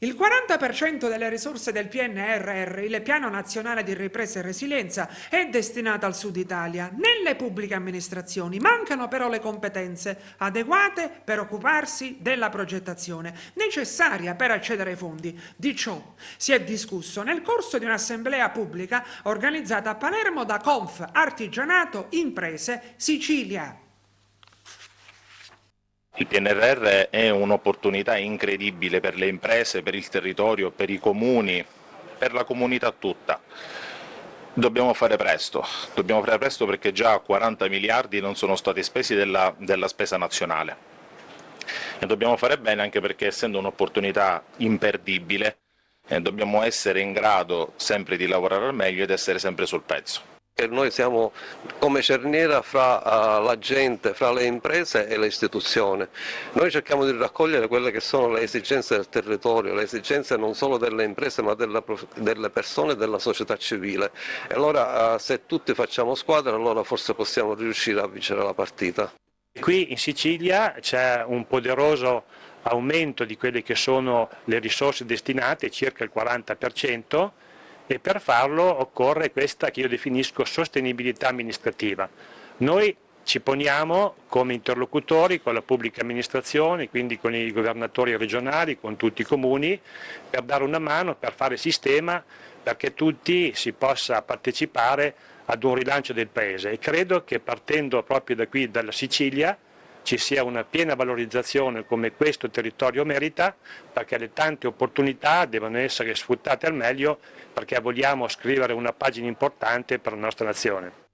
Il 40% delle risorse del PNRR, il Piano Nazionale di Ripresa e Resilienza, è destinato al Sud Italia. Nelle pubbliche amministrazioni mancano però le competenze adeguate per occuparsi della progettazione necessaria per accedere ai fondi. Di ciò si è discusso nel corso di un'assemblea pubblica organizzata a Palermo da Conf Artigianato Imprese Sicilia. Il PNRR è un'opportunità incredibile per le imprese, per il territorio, per i comuni, per la comunità tutta. Dobbiamo fare presto perché già 40 miliardi non sono stati spesi della spesa nazionale. E dobbiamo fare bene anche perché, essendo un'opportunità imperdibile, dobbiamo essere in grado sempre di lavorare al meglio ed essere sempre sul pezzo. Noi siamo come cerniera fra la gente, fra le imprese e le istituzioni. Noi cerchiamo di raccogliere quelle che sono le esigenze del territorio, le esigenze non solo delle imprese ma delle persone e della società civile. E allora se tutti facciamo squadra, allora forse possiamo riuscire a vincere la partita. Qui in Sicilia c'è un poderoso aumento di quelle che sono le risorse destinate, circa il 40%, e per farlo occorre questa che io definisco sostenibilità amministrativa. Noi ci poniamo come interlocutori con la pubblica amministrazione, quindi con i governatori regionali, con tutti i comuni, per dare una mano, per fare sistema, perché tutti si possa partecipare ad un rilancio del Paese. E credo che partendo proprio da qui, dalla Sicilia, ci sia una piena valorizzazione come questo territorio merita, perché le tante opportunità devono essere sfruttate al meglio, perché vogliamo scrivere una pagina importante per la nostra nazione.